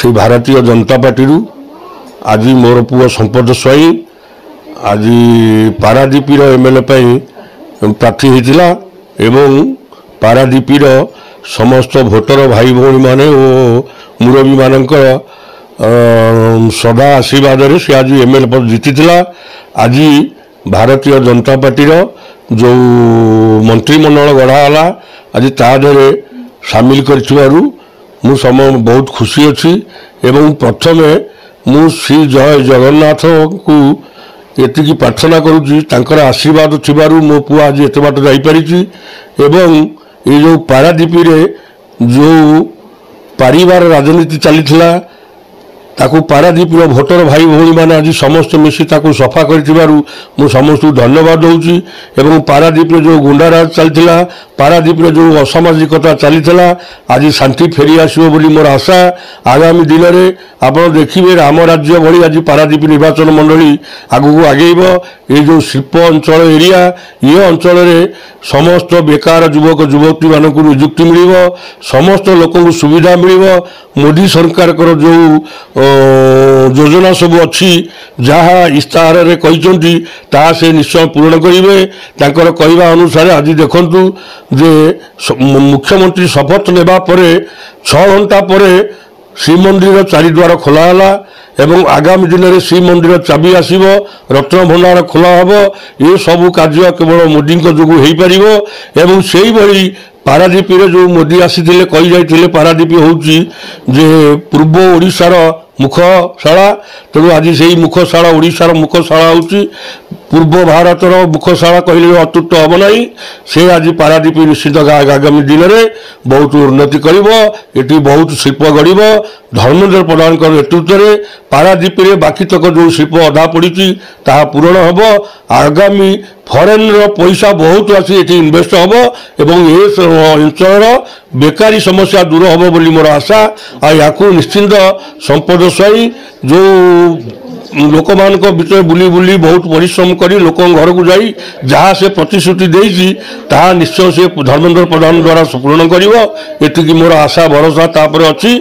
से भारतीय जनता पार्टी आज मोर पुओ संपद स्वाई आज पारादीपीर एमएलए प्रार्थी होता एवं पारादीपीर समस्त भोटर भाई भौणी माने मुरबी मानकर सदा आशीर्वाद से आज एमएलए पद जीति आज भारतीय जनता पार्टी जो मंत्रिमंडल गढ़ाला आज तादे सामिल कर बहुत खुशी अच्छी एवं प्रथम मु श्री जय जगन्नाथ को एति प्रार्थना करुँच आशीर्वाद थिबारु मो पुआ आज एत बाट जापारी एवं ये जो पारादीपी रे जो परिवार राजनीति चली ताकू पारादीपीर भोटर भाई भौणी मैंने आज समस्त मिसी ताकू सफा कर समस्त धन्यवाद दूसरी एवं पारादीप जो गुंडाराज चलता पारादीप जो असामाजिकता चलता आज शांति फेरी आसो मोर आशा आगामी दिन में आपड़ देखिए राम राज्य भली आज पारादीप निर्वाचन मंडली आगू आगेब ये जो शिल्प अंचल एरिया ये अंचल में समस्त बेकार युवक युवती मानक निजुक्ति मिल समस्त लोक सुविधा मिल मोदी सरकार जो योजना सब अच्छी जहाँ इस्ताहार रे कहते से निश्चय पूरण करेंगे कहवा अनुसार आज देखु जे मुख्यमंत्री शपथ नेबा परे 6 घंटा पर श्रीमंदिर चारिद्वार खोलाला एवं आगामी दिन में श्रीमंदिर चाबी आसब रत्न भंडार खोला हम ये सबू कार्य केवल मोदी जो हो पार एवं से ही पारादीपी जो मोदी आसी कही जाते पारादीपी हूँ जे पूर्व ओडिशार मुखशाला तेणु आज से मुखशाला ओडिशार मुखशाला हूँ पूर्व भारतर मुखशाला कहले अत्युक्त हम ना से आज पारादीपी निश्चित आगामी दिन में बहुत उन्नति कर बहुत शिल्प गढ़ धर्मेन्द्र प्रधान नेतृत्व में पारादीपी रे बाकी तक जो शिल्प अधा पड़ी ता पूरण हम आगामी फरेन पैसा बहुत आसी इनभेस्ट हम एवं ये अंचल बेकारी समस्या दूर हम बोली मोर आशा या निश्चिंत संपद स्वाई जो लोक मान भीतर बुली बुली बहुत परिश्रम कर लोक घर को जाई जहाँ से प्रतिश्रुति देगी ताहा निश्चय से धर्मेन्द्र प्रधान द्वारा पूर्ण कर मोर आशा भरोसा तापर अच्छी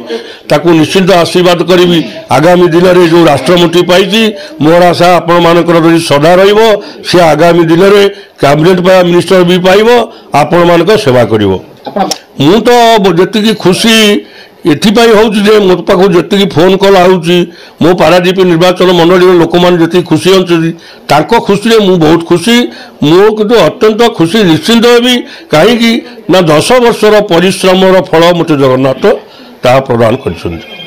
ताकू निश्चिंत आशीर्वाद करी आगामी दिन में जो राष्ट्रमंत्री पाई मोर आशा आपण मानकर सदा रे आगामी दिन में कैबिनेट मिनिस्टर भी पाइब आपण मान सेवा कर मु तो जी खुशी एथिपाई हूँ मो पाक जी फोन कल मो पारादीप निर्वाचन मंडली लोक मैंने खुशी अच्छा खुशी मु बहुत खुशी मो कि अत्यंत खुशी निश्चिंत भी कहीं 10 वर्षर परिश्रम फल मत जगन्नाथ ता प्रदान कर।